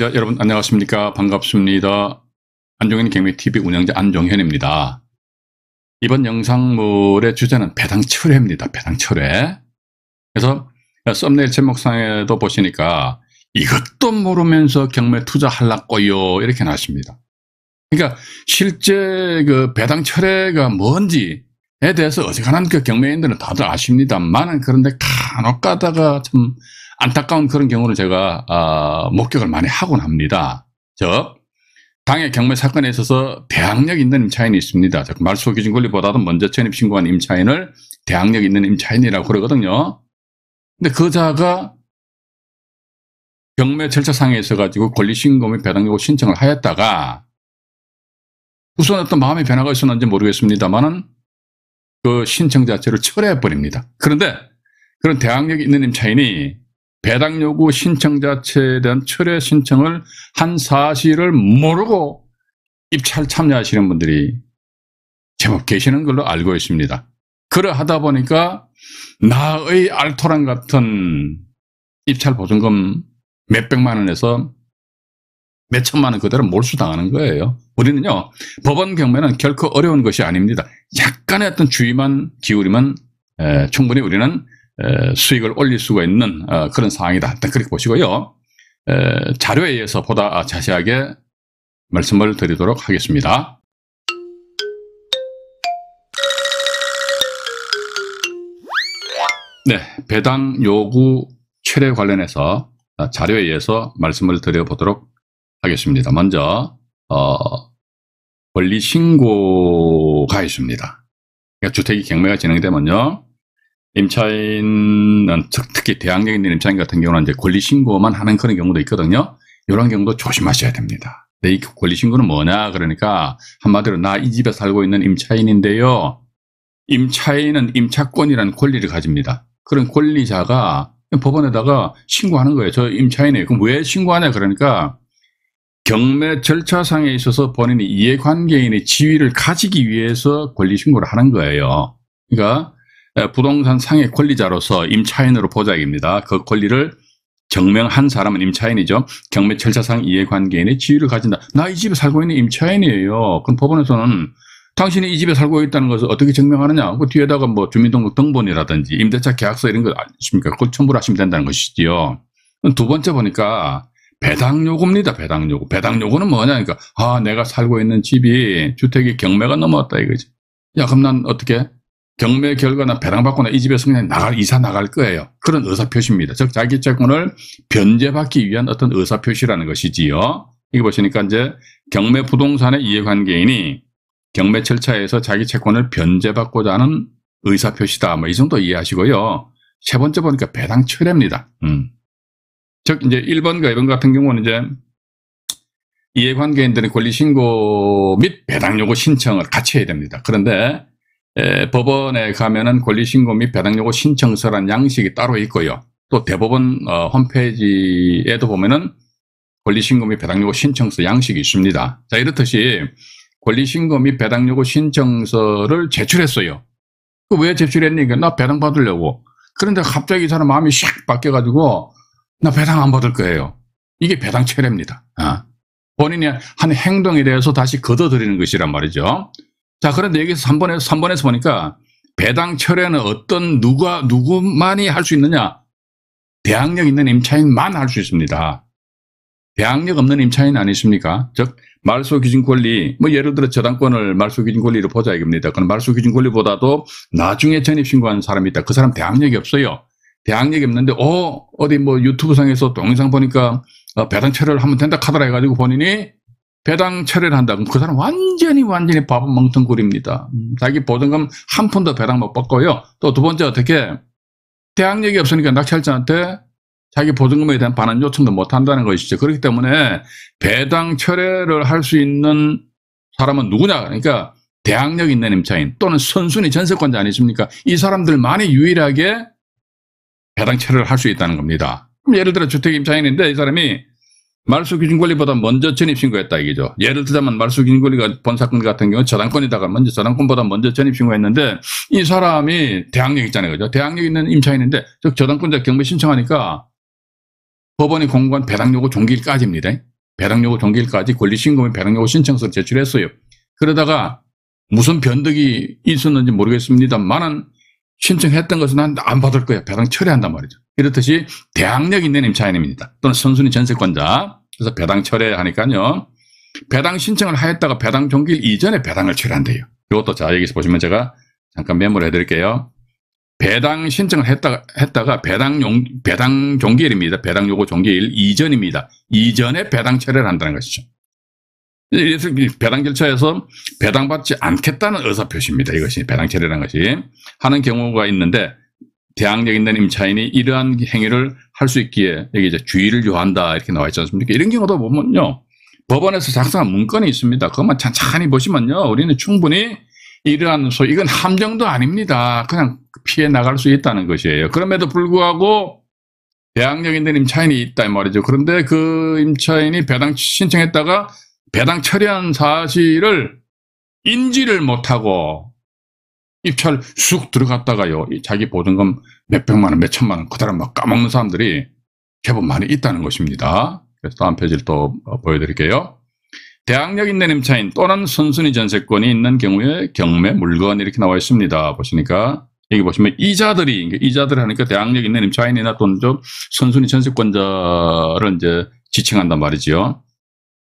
시청자 여러분 안녕하십니까. 반갑습니다. 안종현 경매TV 운영자 안종현입니다. 이번 영상물의 주제는 배당철회입니다. 배당철회. 그래서 썸네일 제목상에도 보시니까 이것도 모르면서 경매 투자하려고요 이렇게 나왔습니다. 그러니까 실제 그 배당철회가 뭔지에 대해서 어지간한 그 경매인들은 다들 아십니다만은 그런데 간혹 가다가 참 안타까운 그런 경우를 제가 목격을 많이 하곤 합니다. 당해 경매 사건에 있어서 대항력 있는 임차인이 있습니다. 말소 기준 권리보다도 먼저 전입 신고한 임차인을 대항력 있는 임차인이라고 그러거든요. 근데 그자가 경매 절차상에 있어가지고 권리신고 및 배당 요구 신청을 하였다가 우선 어떤 마음의 변화가 있었는지 모르겠습니다만은 그 신청 자체를 철회해버립니다. 그런데 그런 대항력이 있는 임차인이 배당 요구 신청 자체에 대한 철회 신청을 한 사실을 모르고 입찰 참여하시는 분들이 제법 계시는 걸로 알고 있습니다. 그러하다 보니까 나의 알토란 같은 입찰 보증금 몇백만 원에서 몇천만 원 그대로 몰수당하는 거예요. 우리는요, 법원 경매는 결코 어려운 것이 아닙니다. 약간의 어떤 주의만 기울이면 충분히 우리는 수익을 올릴 수가 있는 그런 상황이다. 일단 그렇게 보시고요. 자료에 의해서 보다 자세하게 말씀을 드리도록 하겠습니다. 네, 배당 요구 철회 관련해서 자료에 의해서 말씀을 드려보도록 하겠습니다. 먼저 권리 신고가 있습니다. 그러니까 주택이 경매가 진행되면요, 임차인은 특히 대항력 있는 임차인 같은 경우는 이제 권리 신고만 하는 그런 경우도 있거든요. 이런 경우도 조심하셔야 됩니다. 근데 이 권리 신고는 뭐냐? 그러니까 한마디로 나 이 집에 살고 있는 임차인인데요. 임차인은 임차권이라는 권리를 가집니다. 그런 권리자가 법원에다가 신고하는 거예요. 저 임차인이에요. 그럼 왜 신고하냐? 그러니까 경매 절차상에 있어서 본인이 이해관계인의 지위를 가지기 위해서 권리 신고를 하는 거예요. 그러니까 부동산 상의 권리자로서 임차인으로 보자입니다. 그 권리를 증명한 사람은 임차인이죠. 경매 절차상 이해관계인의 지위를 가진다. 나 이 집에 살고 있는 임차인이에요. 그럼 법원에서는 당신이 이 집에 살고 있다는 것을 어떻게 증명하느냐? 그 뒤에다가 뭐 주민등록 등본이라든지 임대차 계약서 이런 거 아십니까? 그걸 첨부를 하시면 된다는 것이지요. 두 번째 보니까 배당 요구입니다. 배당 요구. 배당 요구는 뭐냐? 그러니까 내가 살고 있는 집이 주택이 경매가 넘어왔다 이거지. 야, 그럼 난 어떻게? 경매 결과나 배당받거나 이 집에서 그냥 이사 나갈 거예요. 그런 의사표시입니다. 즉, 자기 채권을 변제받기 위한 어떤 의사표시라는 것이지요. 이거 보시니까 이제 경매 부동산의 이해관계인이 경매 절차에서 자기 채권을 변제받고자 하는 의사표시다. 뭐 이 정도 이해하시고요. 세 번째 보니까 배당 철회입니다. 즉, 이제 1번과 2번 같은 경우는 이제 이해관계인들의 권리신고 및 배당 요구 신청을 같이 해야 됩니다. 그런데 법원에 가면은 권리신고 및 배당 요구 신청서란 양식이 따로 있고요. 또 대법원 홈페이지에도 보면은 권리신고 및 배당 요구 신청서 양식이 있습니다. 자, 이렇듯이 권리신고 및 배당 요구 신청서를 제출했어요. 왜 제출했니? 나 배당 받으려고. 그런데 갑자기 이 사람 마음이 샥 바뀌어가지고 나 배당 안 받을 거예요. 이게 배당 철회입니다. 본인이 한 행동에 대해서 다시 걷어들이는 것이란 말이죠. 자, 그런데 여기서 3번에서 보니까 배당 철회는 누구만이 할 수 있느냐? 대항력 있는 임차인만 할 수 있습니다. 대항력 없는 임차인 아니십니까? 즉, 말소 기준 권리, 뭐 예를 들어 저당권을 말소 기준 권리로 보자 이겁니다. 그럼 말소 기준 권리보다도 나중에 전입 신고한 사람이 있다. 그 사람 대항력이 없어요. 대항력이 없는데, 어디 뭐 유튜브상에서 동영상 보니까 배당 철회를 하면 된다 하더라 해가지고 본인이 배당 철회를 한다. 그럼 그 사람 완전히 바보 멍텅구리입니다. 자기 보증금 한 푼도 배당 못 받고요. 또 두 번째 어떻게? 대항력이 없으니까 낙찰자한테 자기 보증금에 대한 반환 요청도 못 한다는 것이죠. 그렇기 때문에 배당 철회를 할 수 있는 사람은 누구냐? 그러니까 대항력 있는 임차인 또는 선순위 전세권자 아니십니까? 이 사람들만이 유일하게 배당 철회를 할 수 있다는 겁니다. 그럼 예를 들어 주택 임차인인데 이 사람이 말소 기준 권리보다 먼저 전입 신고했다 이거죠. 예를 들자면 말소 기준 권리가 본 사건 같은 경우 저당권이다가 저당권보다 먼저 전입 신고했는데 이 사람이 대항력 있잖아요. 그죠? 대항력 있는 임차인인데 즉 저당권자 경매 신청하니까 법원이 공고한 배당 요구 종기일까지입니다. 배당 요구 종기일까지 권리신고 및 배당 요구 신청서를 제출했어요. 그러다가 무슨 변덕이 있었는지 모르겠습니다만은 신청했던 것은 안 받을 거야. 배당 철회한단 말이죠. 이렇듯이 대항력 있는 임차인입니다. 또는 선순위 전세권자. 그래서 배당 철회하니까요. 배당 신청을 하였다가 배당 종기일 이전에 배당을 철회한대요. 이것도 자 여기서 보시면 제가 잠깐 메모를 해드릴게요. 배당 신청을 했다가 배당 종기일입니다. 배당 요구 종기일 이전입니다. 이전에 배당 철회를 한다는 것이죠. 이래서 배당 절차에서 배당받지 않겠다는 의사표시입니다. 이것이 배당 철회라는 것이 하는 경우가 있는데 대항력 있는 임차인이 이러한 행위를 할 수 있기에 여기 이제 주의를 요한다 이렇게 나와 있지 않습니까? 이런 경우도 보면요. 법원에서 작성한 문건이 있습니다. 그것만 찬찬히 보시면요. 우리는 충분히 이러한 이건 함정도 아닙니다. 그냥 피해 나갈 수 있다는 것이에요. 그럼에도 불구하고 대항력 있는 임차인이 있다 이 말이죠. 그런데 그 임차인이 배당 신청했다가 배당 처리한 사실을 인지를 못하고 입찰 쑥 들어갔다가요. 자기 보증금 몇백만 원, 몇천만 원 그대로 막 까먹는 사람들이 제법 많이 있다는 것입니다. 그래서 다음 페이지를 또 보여드릴게요. 대항력 있는 임차인 또는 선순위 전세권이 있는 경우에 경매, 물건 이렇게 나와 있습니다. 보시니까 여기 보시면 이자들이 하니까 대항력 있는 임차인이나 또는 좀 선순위 전세권자를 이제 지칭한단 말이지요.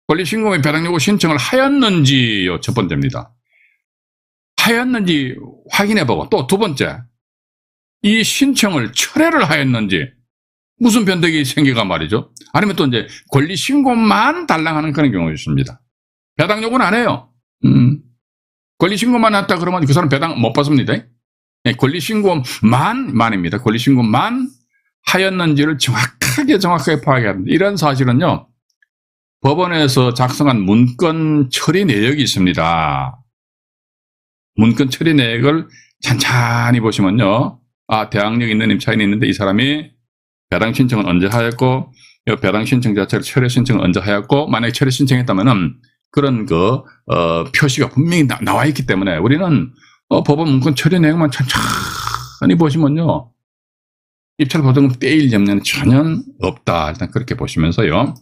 권리신고 및 배당 요구 신청을 하였는지요. 첫 번째입니다. 하였는지 확인해보고 또 두 번째 이 신청을 철회를 하였는지 무슨 변덕이 생기가 말이죠. 아니면 또 이제 권리신고만 달랑하는 그런 경우가 있습니다. 배당 요구는 안 해요. 권리신고만 했다 그러면 그 사람 배당 못 받습니다. 권리신고만입니다. 권리신고만 하였는지를 정확하게 파악해야 합니다. 이런 사실은요. 법원에서 작성한 문건 처리 내역이 있습니다. 문건 처리 내역을 찬찬히 보시면요. 아, 대항력 있는 임차인이 있는데 이 사람이 배당 신청은 언제 하였고, 배당 신청 자체를 철회 신청은 언제 하였고, 만약에 철회 신청했다면은 그런 표시가 분명히 나와 있기 때문에 우리는 법원 문건 처리 내용만 천천히 보시면요. 입찰 보증금 떼일 염려는 전혀 없다. 일단 그렇게 보시면서요.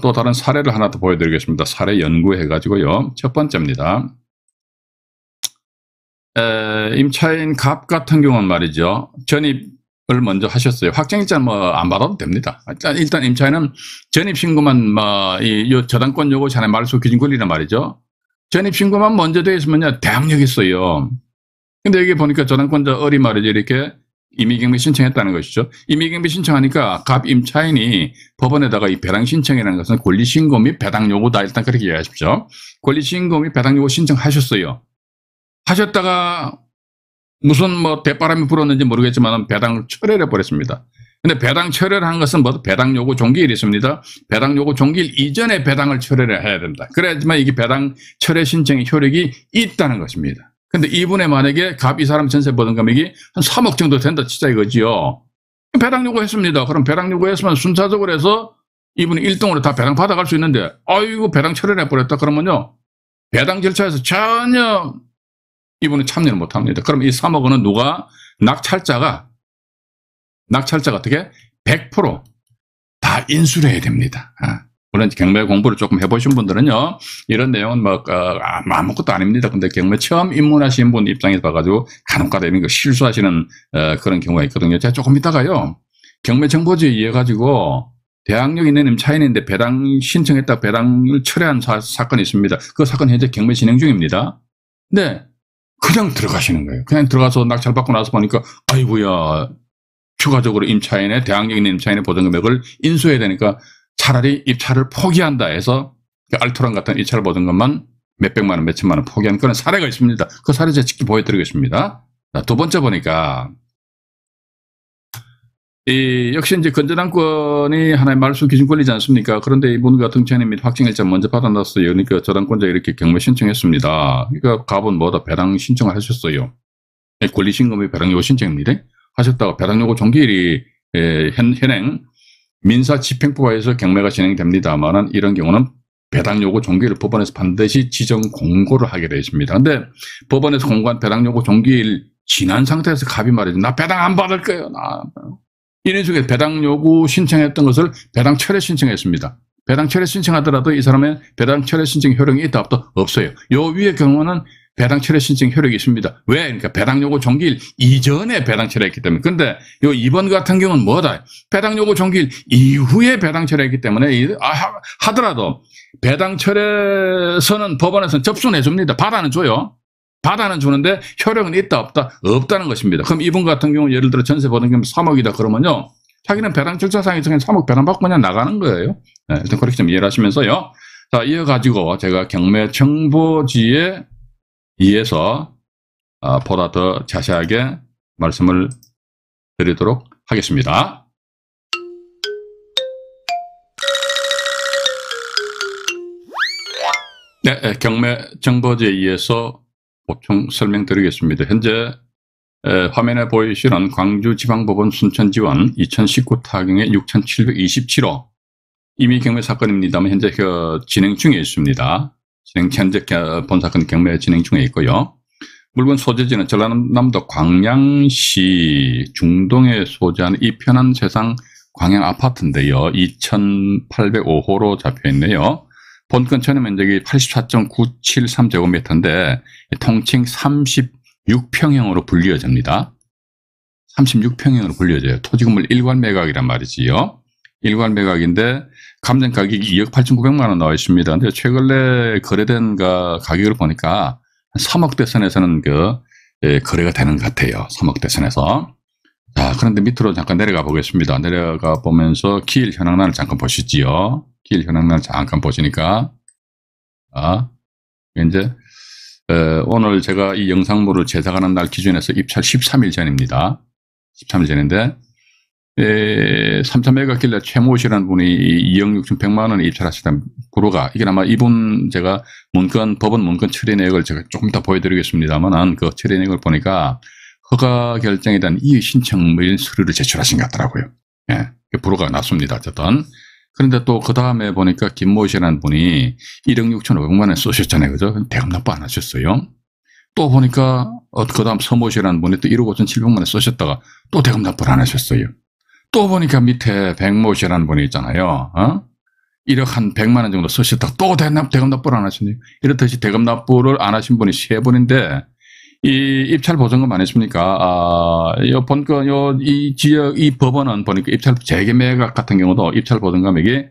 또 다른 사례를 하나 더 보여드리겠습니다. 사례 연구해가지고요. 첫 번째입니다. 임차인 갑 같은 경우는 말이죠. 전입을 먼저 하셨어요. 확정일자는 안 받아도 됩니다. 일단 임차인은 전입신고만 이 저당권 요구 자네 말소 기준 권리란 말이죠. 전입신고만 먼저 되어 있으면요. 대항력이 있어요. 근데 여기 보니까 저당권자 어리 말이죠. 이렇게 임의경비 신청했다는 것이죠. 임의경비 신청하니까 갑 임차인이 법원에다가 이 배당 신청이라는 것은 권리신고 및 배당 요구다. 일단 그렇게 이해하십시오. 권리신고 및 배당 요구 신청하셨어요. 하셨다가 무슨 대바람이 불었는지 모르겠지만 배당을 철회를 해버렸습니다. 근데 배당 철회를 한 것은 배당 요구 종기일이 있습니다. 배당 요구 종기일 이전에 배당을 철회를 해야 된다. 그래야지만 이게 배당 철회 신청의 효력이 있다는 것입니다. 근데 이분의 만약에 갑 이 사람 전세 보증 금액이 한 3억 정도 된다 치자 이거지요. 배당 요구했습니다. 그럼 배당 요구했으면 순차적으로 해서 이분이 1등으로 다 배당 받아갈 수 있는데 아이고 배당 철회를 해버렸다 그러면요. 배당 절차에서 전혀 이분은 참여를 못합니다. 그럼 이 3억 원은 누가 낙찰자가 어떻게 100% 다 인수를 해야 됩니다. 물론 경매 공부를 조금 해보신 분들은요 이런 내용은 아무것도 아닙니다. 근데 경매 처음 입문하신 분 입장에서 봐가지고 간혹가다 이런 거 실수하시는 그런 경우가 있거든요. 제가 조금 이따가요 경매 정보지에 의해 가지고 대항력 있는 임차인인데 배당 신청했다 배당을 철회한 사건이 있습니다. 그 사건 현재 경매 진행 중입니다. 근데 그냥 들어가시는 거예요. 그냥 들어가서 낙찰 받고 나서 보니까 아이고야 추가적으로 임차인의 대항력 있는 임차인의 보증금액을 인수해야 되니까 차라리 입찰을 포기한다 해서 알토란 같은 입찰 보증금만 몇백만 원, 몇천만 원 포기한 그런 사례가 있습니다. 그 사례 제가 직접 보여드리겠습니다. 자, 두 번째 보니까 역시 이제 건저당권이 하나의 말소 기준 권리지 않습니까? 그런데 이분 같은 경우는 및 확정일자 먼저 받아놨어요. 그러니까 저당권자 이렇게 경매 신청했습니다. 그러니까 갑은 배당 신청을 하셨어요. 권리신고 및 배당 요구 신청입니다. 하셨다가 배당 요구 종기일이 현행 민사집행법에서 경매가 진행됩니다만은 이런 경우는 배당 요구 종기일을 법원에서 반드시 지정 공고를 하게 되어 있습니다. 그런데 법원에서 공고한 배당 요구 종기일 지난 상태에서 갑이 말이죠. 나 배당 안 받을 거예요. 이런 식의 배당 요구 신청했던 것을 배당 철회 신청했습니다. 배당 철회 신청하더라도 이 사람의 배당 철회 신청 효력이 있다 없다? 없어요. 요 위의 경우는 배당 철회 신청 효력이 있습니다. 왜? 그러니까 배당 요구 종기일 이전에 배당 철회했기 때문에. 근데 요 2번 같은 경우는 뭐다? 배당 요구 종기일 이후에 배당 철회했기 때문에 하더라도 배당 철회서는 법원에서는 접수해 줍니다. 받아는 줘요. 받아는 주는데 효력은 있다 없다? 없다는 것입니다. 그럼 이분 같은 경우 예를 들어 전세 받은 경우 3억이다 그러면요. 자기는 배당 절차상에 3억 배당 받고 그냥 나가는 거예요. 네, 일단 그렇게 좀 이해를 하시면서요. 자, 이어가지고 제가 경매 정보지에 의해서 보다 더 자세하게 말씀을 드리도록 하겠습니다. 네, 경매 정보지에 의해서 보충 설명드리겠습니다. 현재 화면에 보이시는 광주지방법원 순천지원 2019 타경의 6727호 이미 경매 사건입니다만 현재 진행 중에 있습니다. 현재 본 사건 경매 진행 중에 있고요. 물건 소재지는 전라남도 광양시 중동에 소재한 이편한 세상 광양 아파트인데요. 2805호로 잡혀있네요. 본건 전용 면적이 84.973제곱미터인데 통칭 36평형으로 분류어집니다. 36평형으로 분류어져요. 토지건물 일괄 매각이란 말이지요. 일괄 매각인데 감정 가격이 2억 8,900만 원 나와 있습니다. 근데 최근에 거래된 가격을 보니까 3억대 선에서는 거래가 되는 것 같아요. 3억대 선에서. 자, 그런데 밑으로 잠깐 내려가 보겠습니다. 내려가 보면서 기일 현황란을 잠깐 보시지요. 기일 현황란을 잠깐 보시니까 이제 오늘 제가 이 영상물을 제작하는 날 기준에서 입찰 13일 전입니다. 13일 전인데 3,000매각길래 최모씨라는 분이 2억 6,100만 원에 입찰하시던 구로가 이게 아마 이분 제가 법원 문건 처리 내역을 제가 조금 더 보여드리겠습니다만은 그 처리 내역을 보니까 허가 결정에 대한 이의 신청물 서류를 제출하신 것 같더라고요. 예, 불호가 났습니다. 어쨌든. 그런데 또 그 다음에 보니까 김모 씨라는 분이 1억 6,500만 원 쓰셨잖아요. 그죠? 대금 납부 안 하셨어요. 또 보니까 그 다음 서모 씨라는 분이 또 1억 5,700만 원 쓰셨다가 또 대금 납부를 안 하셨어요. 또 보니까 밑에 백모 씨라는 분이 있잖아요. 1억 한 100만 원 정도 쓰셨다가 또 대금 납부를 안 하셨네요. 이렇듯이 대금 납부를 안 하신 분이 3분인데 이 입찰 보증금 아니십니까? 이 지역, 이 법원은 보니까 입찰 재개매각 같은 경우도 입찰 보증금 금액이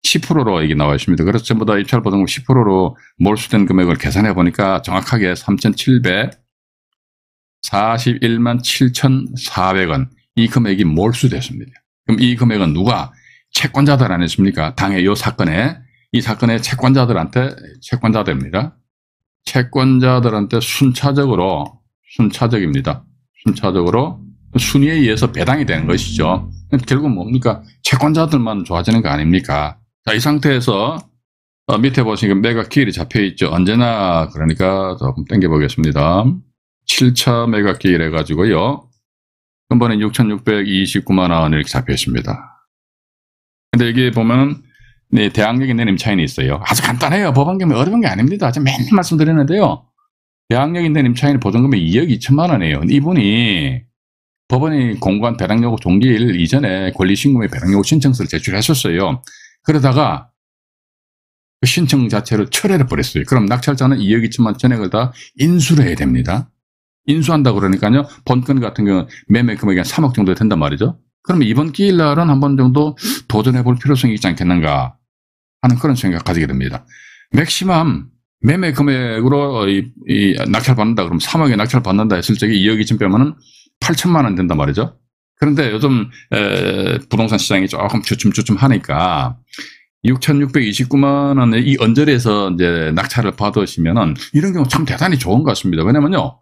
10%로 이게 나와 있습니다. 그래서 전부 다 입찰 보증금 10%로 몰수된 금액을 계산해 보니까 정확하게 3,741만 7,400원. 이 금액이 몰수됐습니다. 그럼 이 금액은 누가? 채권자들 아니십니까? 당의 이 사건의 채권자들입니다. 채권자들한테 순차적입니다. 순차적으로 순위에 의해서 배당이 되는 것이죠. 결국 뭡니까? 채권자들만 좋아지는 거 아닙니까? 자, 이 상태에서 밑에 보시면 매각 기일이 잡혀 있죠. 언제나 그러니까 조금 당겨보겠습니다. 7차 매각 기일 해가지고요. 이번에 6,629만 원 이렇게 잡혀 있습니다. 근데 여기 보면은 네, 대항력인 내림 차이는 있어요. 아주 간단해요. 법원 경매 어려운 게 아닙니다. 제가 맨날 말씀드리는데요. 대항력인 내림 차이는 보증금이 2억 2천만 원이에요. 이분이 법원이 공고한 배당 요구 종기일 이전에 권리신고의 배당 요구 신청서를 제출하셨어요. 그러다가 그 신청 자체를 철회를 버렸어요. 그럼 낙찰자는 2억 2천만 원 전액을 다 인수를 해야 됩니다. 인수한다 그러니까요. 본건 같은 경우는 매매 금액이 한 3억 정도 된단 말이죠. 그러면 이번 기일 날은 한 번 정도 도전해 볼 필요성이 있지 않겠는가 하는 그런 생각 가지게 됩니다. 맥시멈 매매 금액으로 이 낙찰 받는다 그러면 3억에 낙찰 받는다 했을 적에 2억 2천 빼면은 8천만 원 된단 말이죠. 그런데 요즘 부동산 시장이 조금 주춤주춤 하니까 6,629만 원의 이 언저리에서 이제 낙찰을 받으시면은 이런 경우 참 대단히 좋은 것 같습니다. 왜냐면요.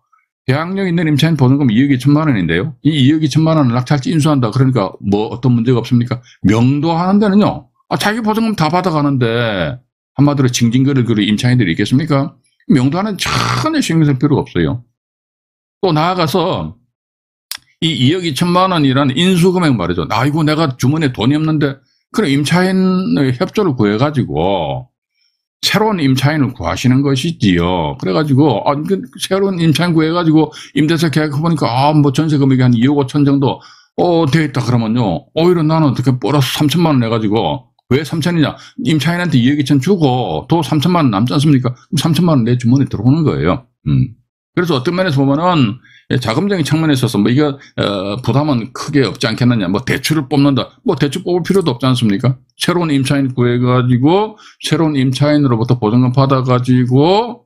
대항력 있는 임차인 보증금 2억 2천만 원인데요. 이 2억 2천만 원을 낙찰지 인수한다. 그러니까 뭐 어떤 문제가 없습니까? 명도하는 데는요. 자기 보증금 다 받아가는데 한마디로 징징거릴 그런 임차인들이 있겠습니까? 명도하는 전혀 신경 쓸 필요가 없어요. 또 나아가서 이 2억 2천만 원이라는 인수금액 말이죠. 아이고 내가 주머니에 돈이 없는데 그럼 임차인의 협조를 구해가지고 새로운 임차인을 구하시는 것이지요. 그래가지고 새로운 임차인 구해가지고 임대차 계약해보니까 뭐 전세 금액이 한 2억 5천 정도 되어 있다 그러면요. 오히려 나는 어떻게 플러스 3천만 원 내가지고 왜 3천이냐? 임차인한테 2억 2천 주고 또 3천만 원 남지 않습니까? 3천만 원 내 주머니에 들어오는 거예요. 그래서 어떤 면에서 보면은 자금적인 측면에 있어서 뭐 이거 부담은 크게 없지 않겠느냐. 뭐 대출을 뽑는다. 뭐 대출 뽑을 필요도 없지 않습니까? 새로운 임차인 구해가지고 새로운 임차인으로부터 보증금 받아가지고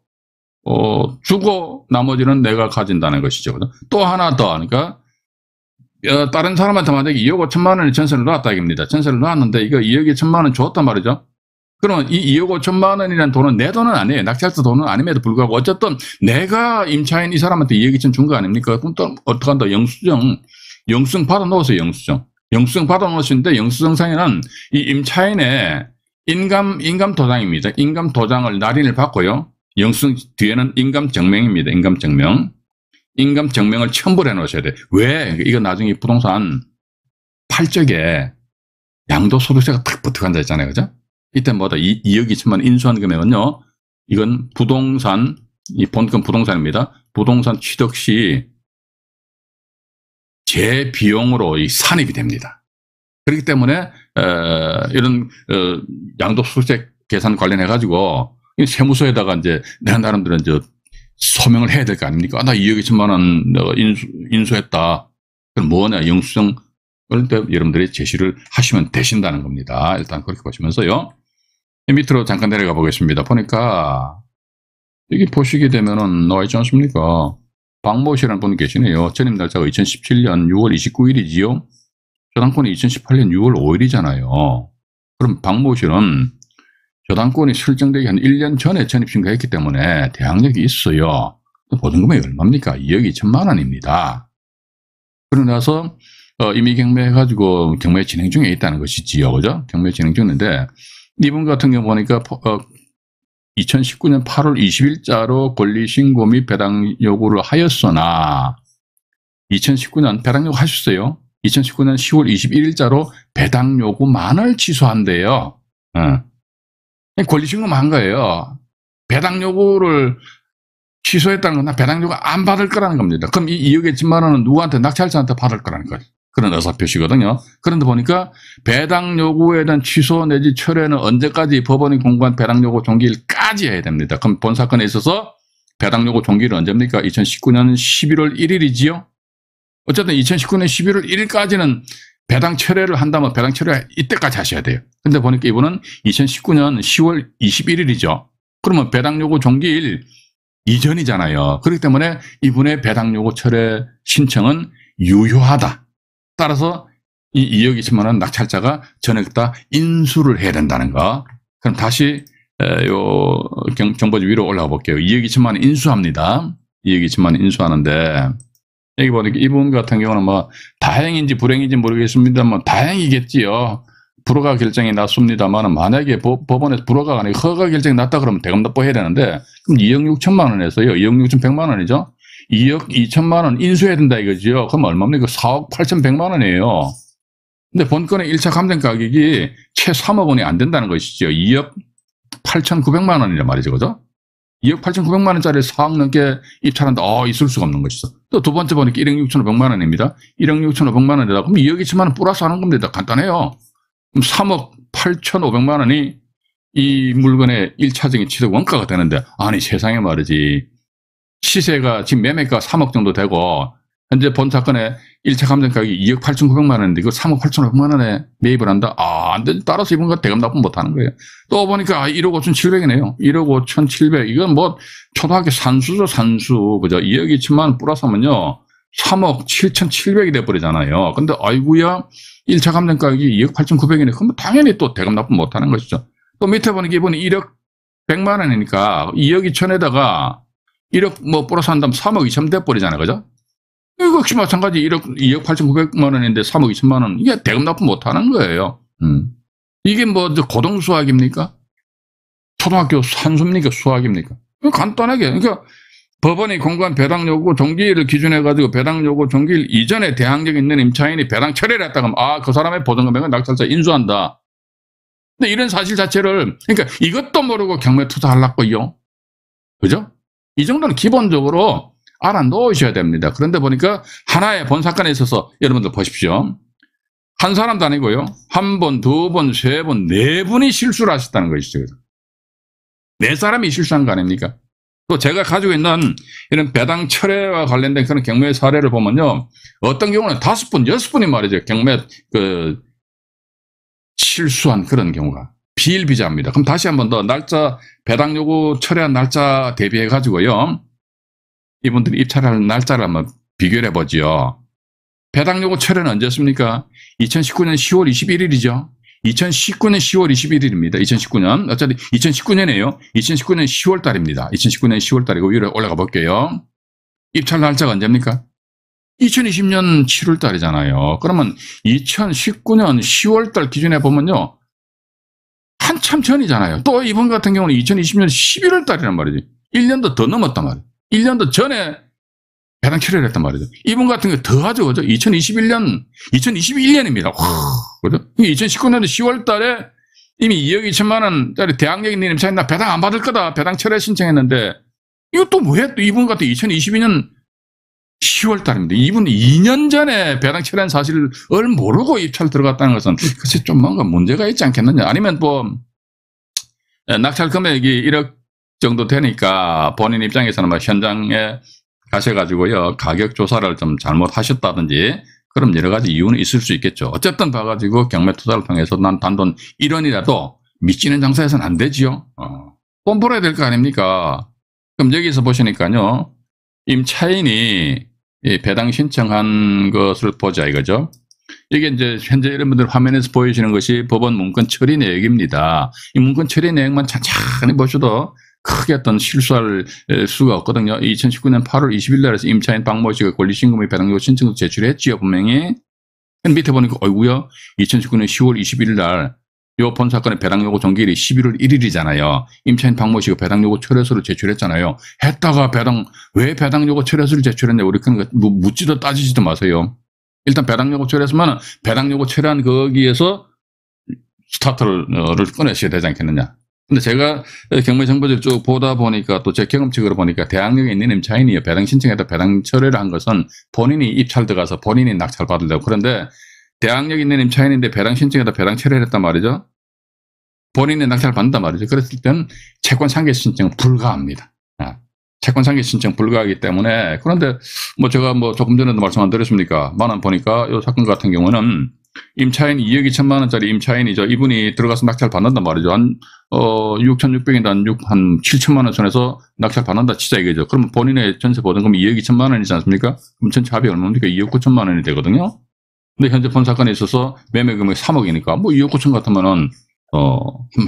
주고 나머지는 내가 가진다는 것이죠. 또 하나 더 하니까 다른 사람한테 만약에 2억 5천만 원의 전세를 놨다 입니다. 전세를 놨는데 이거 2억 2천만 원 줬단 말이죠. 그러면 이 2억 5천만 원이라는 돈은 내 돈은 아니에요. 낙찰자 돈은 아님에도 불구하고 어쨌든 내가 임차인 이 사람한테 2억 2천 준 거 아닙니까? 그럼 또 어떻게 한다? 영수증 받아 놓으세요. 영수증 받아 놓으시는데 영수증상에는 이 임차인의 인감 도장입니다. 인감 도장을 날인을 받고요. 영수증 뒤에는 인감증명입니다. 인감증명을 첨부를 해 놓으셔야 돼요. 왜? 이거 나중에 부동산 팔 적에 양도소득세가 탁 붙어간다 했잖아요. 그죠? 이때 뭐다? 2억 2천만 인수한 금액은요. 이건 부동산, 이 본건 부동산입니다. 부동산 취득 시 제 비용으로 산입이 됩니다. 그렇기 때문에 이런 양도소득세 계산 관련해 가지고 세무서에다가 이제 내가 나름대로 이제 소명을 해야 될 거 아닙니까? 나 2억 2천만 원 인수했다. 그럼 뭐냐? 영수증을 여러분들이 제시를 하시면 되신다는 겁니다. 일단 그렇게 보시면서요. 밑으로 잠깐 내려가 보겠습니다. 보니까 여기 보시게 되면은 나와 있지 않습니까? 박모 씨라는 분 계시네요. 전입 날짜가 2017년 6월 29일이지요. 저당권이 2018년 6월 5일이잖아요. 그럼 박모 씨는 저당권이 설정되기 한 1년 전에 전입 신고했기 때문에 대항력이 있어요. 보증금액이 얼마입니까? 2억 2천만 원입니다. 그러고 나서 이미 경매해가지고 경매 진행 중에 있다는 것이지요. 그죠? 경매 진행 중인데 이분 같은 경우 보니까 2019년 8월 20일자로 권리신고 및 배당 요구를 하였으나 2019년 배당 요구 하셨어요. 2019년 10월 21일자로 배당 요구만을 취소한대요. 권리신고만 한 거예요. 배당 요구를 취소했다는 건 나 배당 요구 안 받을 거라는 겁니다. 그럼 이 2억 2천만 원은 누구한테 낙찰자한테 받을 거라는 거예요. 그런 의사표시거든요. 그런데 보니까 배당 요구에 대한 취소 내지 철회는 언제까지 법원이 공고한 배당 요구 종기일까지 해야 됩니다. 그럼 본 사건에 있어서 배당 요구 종기일은 언제입니까? 2019년 11월 1일이지요. 어쨌든 2019년 11월 1일까지는 배당 철회를 한다면 배당 철회 이때까지 하셔야 돼요. 근데 보니까 이분은 2019년 10월 21일이죠. 그러면 배당 요구 종기일 이전이잖아요. 그렇기 때문에 이분의 배당 요구 철회 신청은 유효하다. 따라서 이 2억 2천만 원 낙찰자가 전액 다 인수를 해야 된다는 거. 그럼 다시 정보지 위로 올라가 볼게요. 2억 2천만 원 인수합니다. 2억 2천만 원 인수하는데 여기 보니까 이분 같은 경우는 뭐 다행인지 불행인지 모르겠습니다만 다행이겠지요. 불허가 결정이 났습니다만 만약에 법원에서 불허가 아니고 허가 결정이 났다 그러면 대금 납부해야 되는데 그럼 2억 6천만 원에서요. 2억 6천 100만 원이죠. 2억 2천만 원 인수해야 된다 이거죠. 그럼 얼마입니까? 4억 8천 100만 원이에요. 근데 본건의 1차 감정 가격이 채 3억 원이 안 된다는 것이죠. 2억 8천 9백만 원이란 말이죠. 그죠? 2억 8천 9백만 원짜리 4억 넘게 입찰한다. 있을 수가 없는 것이죠. 또 두 번째 보니까 1억 6천 5백만 원입니다. 1억 6천 5백만 원이다. 그럼 2억 2천만 원 플러스 하는 겁니다. 간단해요. 그럼 3억 8천 5백만 원이 이 물건의 1차적인 취득 원가가 되는데 아니 세상에 말이지. 시세가 지금 매매가 3억 정도 되고 현재 본 사건의 1차 감정 가격이 2억 8천 9백만 원인데 이거 3억 8천 5백만 원에 매입을 한다? 안 돼. 따라서 이분과 대금 납부 못 하는 거예요. 또 보니까 1억 5천 7백이네요. 1억 5천 7백. 이건 뭐 초등학교 산수죠, 산수. 그죠? 2억 2천만 원 플러스 하면요. 3억 7천 7백이 돼버리잖아요. 근데 아이고야 1차 감정 가격이 2억 8천 9백이네. 그럼 당연히 또 대금 납부 못 하는 것이죠. 또 밑에 보니까 이분이 1억 100만 원이니까 2억 2천에다가 1억 뭐 플러스 한다면 3억 2천 돼버리잖아요. 그죠? 이거 역시 마찬가지 2억 8천 9백만 원인데 3억 2천만 원. 이게 대금 납부 못 하는 거예요. 이게 뭐 고등 수학입니까? 초등학교 산수입니까? 수학입니까? 간단하게. 그러니까 법원이 공고한 배당 요구 종기일을 기준해 가지고 배당 요구 종기일 이전에 대항력 있는 임차인이 배당 철회를 했다고 하면 그 사람의 보증금액은 낙찰자 인수한다. 근데 이런 사실 자체를 그러니까 이것도 모르고 경매 투자하려고요. 그죠? 이 정도는 기본적으로 알아 놓으셔야 됩니다. 그런데 보니까 하나의 본 사건에 있어서 여러분들 보십시오. 한 사람도 아니고요. 한 번, 두 번, 세 번, 네 분이 실수를 하셨다는 것이죠. 네 사람이 실수한 거 아닙니까? 또 제가 가지고 있는 이런 배당 철회와 관련된 그런 경매 사례를 보면요. 어떤 경우는 5분, 6분이 말이죠. 경매, 실수한 그런 경우가 비일비재합니다. 그럼 다시 한 번 더 날짜, 배당 요구 철회한 날짜 대비해 가지고요. 이분들이 입찰할 날짜를 한번 비교를 해보지요. 배당 요구 철회는 언제였습니까? 2019년 10월 21일이죠. 2019년 10월 21일입니다. 2019년. 어차피 2019년이에요. 2019년 10월 달입니다. 2019년 10월 달이고 위로 올라가 볼게요. 입찰 날짜가 언제입니까? 2020년 7월 달이잖아요. 그러면 2019년 10월 달 기준에 보면요. 한참 전이잖아요. 또 이번 같은 경우는 2020년 11월 달이란 말이지. 1년도 더 넘었단 말이에요. 1년도 전에 배당 철회를 했단 말이죠. 이분 같은 게 더 하죠. 그죠? 2021년입니다. 그죠? 2019년도 10월 달에 이미 2억 2천만 원짜리 대학력 있는 임차인 나 배당 안 받을 거다. 배당 철회 신청했는데 이거 또 왜 또 이분 같은 2022년 10월 달입니다. 이분이 2년 전에 배당 철회한 사실을 모르고 입찰 들어갔다는 것은 글쎄 좀 뭔가 문제가 있지 않겠느냐. 아니면 뭐 낙찰 금액이 1억 정도 되니까 본인 입장에서는 뭐 현장에 가셔가지고요, 가격 조사를 좀 잘못하셨다든지, 그럼 여러 가지 이유는 있을 수 있겠죠. 어쨌든 봐가지고 경매 투자를 통해서 난 단돈 1원이라도 미치는 장사해서는 안 되지요. 돈 벌어야 될 거 아닙니까? 그럼 여기서 보시니까요, 임차인이 배당 신청한 것을 보자 이거죠. 이게 이제 현재 여러분들 화면에서 보이시는 것이 법원 문건 처리 내역입니다. 이 문건 처리 내역만 천천히 보셔도 크게 어떤 실수할 수가 없거든요. 2019년 8월 20일 날에서 임차인 박모 씨가 권리신고의 배당 요구 신청서 제출했지요, 분명히. 밑에 보니까, 어이구야, 2019년 10월 21일 날, 요 본 사건의 배당 요구 종기일이 11월 1일이잖아요. 임차인 박모 씨가 배당 요구 철회서를 제출했잖아요. 했다가 왜 배당 요구 철회서를 제출했냐, 우리 그런 거 묻지도 따지지도 마세요. 일단 배당 요구 철회서면 배당 요구 철회한 거기에서 스타트를 꺼내셔야 되지 않겠느냐. 근데 제가 경매 정보지를 쭉 보다 보니까 또 제 경험칙으로 보니까 대학력에 있는 임차인이 배당 신청에다 배당 철회를 한 것은 본인이 입찰 들어가서 본인이 낙찰 받으려고. 그런데 대학력에 있는 임차인인데 배당 신청에다 배당 철회를 했단 말이죠. 본인이 낙찰 받는단 말이죠. 그랬을 때는 채권 상계 신청은 불가합니다. 채권 상계 신청 불가하기 때문에. 그런데 뭐 제가 뭐 조금 전에도 말씀 안 드렸습니까? 만원 보니까 이 사건 같은 경우는 임차인 2억 2천만 원짜리 임차인이죠. 이분이 들어가서 낙찰 받는단 말이죠. 한 6,600인데 한 7천만 원 선에서 낙찰 받는다 치자 이거죠. 그러면 본인의 전세 보증금 2억 2천만 원이지 않습니까? 그럼 전체 합이 얼마입니까? 2억 9천만 원이 되거든요. 근데 현재 본 사건에 있어서 매매 금액이 3억이니까 뭐 2억 9천 같으면은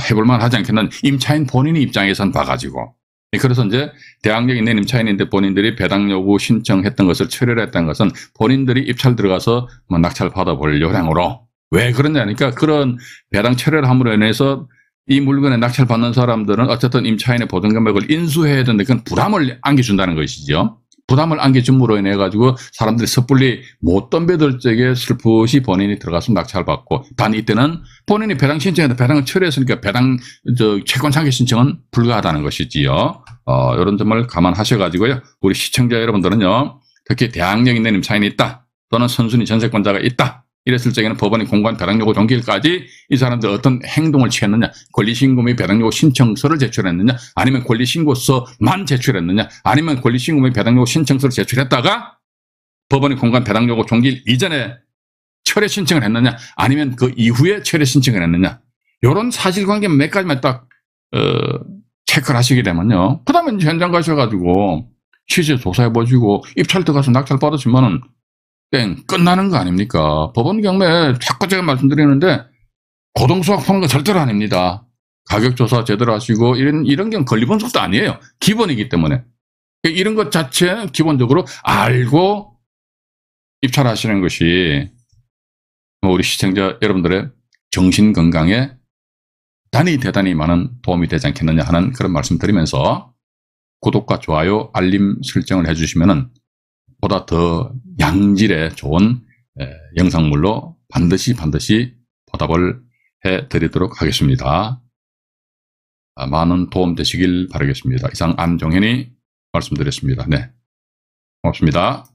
해볼만 하지 않겠나. 임차인 본인의 입장에선 봐가지고. 그래서 이제 대학력 있는 임차인인데 본인들이 배당 요구 신청했던 것을 철회를 했던 것은 본인들이 입찰 들어가서 뭐 낙찰 받아볼 요량으로. 왜 그러냐니까 그런 배당 철회를 함으로 인해서 이 물건에 낙찰 받는 사람들은 어쨌든 임차인의 보증금액을 인수해야 되는데 그건 부담을 안겨준다는 것이죠. 부담을 안겨줌으로 인해 가지고 사람들이 섣불리 못 덤벼들 적에 슬프시 본인이 들어가서 낙찰 받고, 단 이때는 본인이 배당 신청에다 배당을 철회했으니까 채권 상계 신청은 불가하다는 것이지요. 이런 점을 감안하셔 가지고요. 우리 시청자 여러분들은요, 특히 대학력 있는 임차인이 있다, 또는 선순위 전세권자가 있다, 이랬을 적에는 법원이 공고한 배당 요구 종기일까지 이 사람들 어떤 행동을 취했느냐, 권리신고 및 배당 요구 신청서를 제출했느냐, 아니면 권리신고서만 제출했느냐, 아니면 권리신고 및 배당 요구 신청서를 제출했다가 법원이 공고한 배당 요구 종기일 이전에 철회 신청을 했느냐, 아니면 그 이후에 철회 신청을 했느냐, 이런 사실관계 몇 가지만 딱 체크를 하시게 되면요, 그 다음에 현장 가셔가지고 취재 조사해 보시고 입찰 들어가서 낙찰 받으시면은 끝나는 거 아닙니까? 법원 경매 자꾸 제가 말씀드리는데 고동수학 푸는 거 절대로 아닙니다. 가격조사 제대로 하시고 이런 게 권리분석도 아니에요. 기본이기 때문에. 이런 것 자체 기본적으로 알고 입찰하시는 것이 우리 시청자 여러분들의 정신건강에 대단히 많은 도움이 되지 않겠느냐 하는 그런 말씀 드리면서 구독과 좋아요, 알림 설정을 해주시면은 보다 더 양질의 좋은 영상물로 반드시 보답을 해드리도록 하겠습니다. 많은 도움 되시길 바라겠습니다. 이상 안종현이 말씀드렸습니다. 네, 고맙습니다.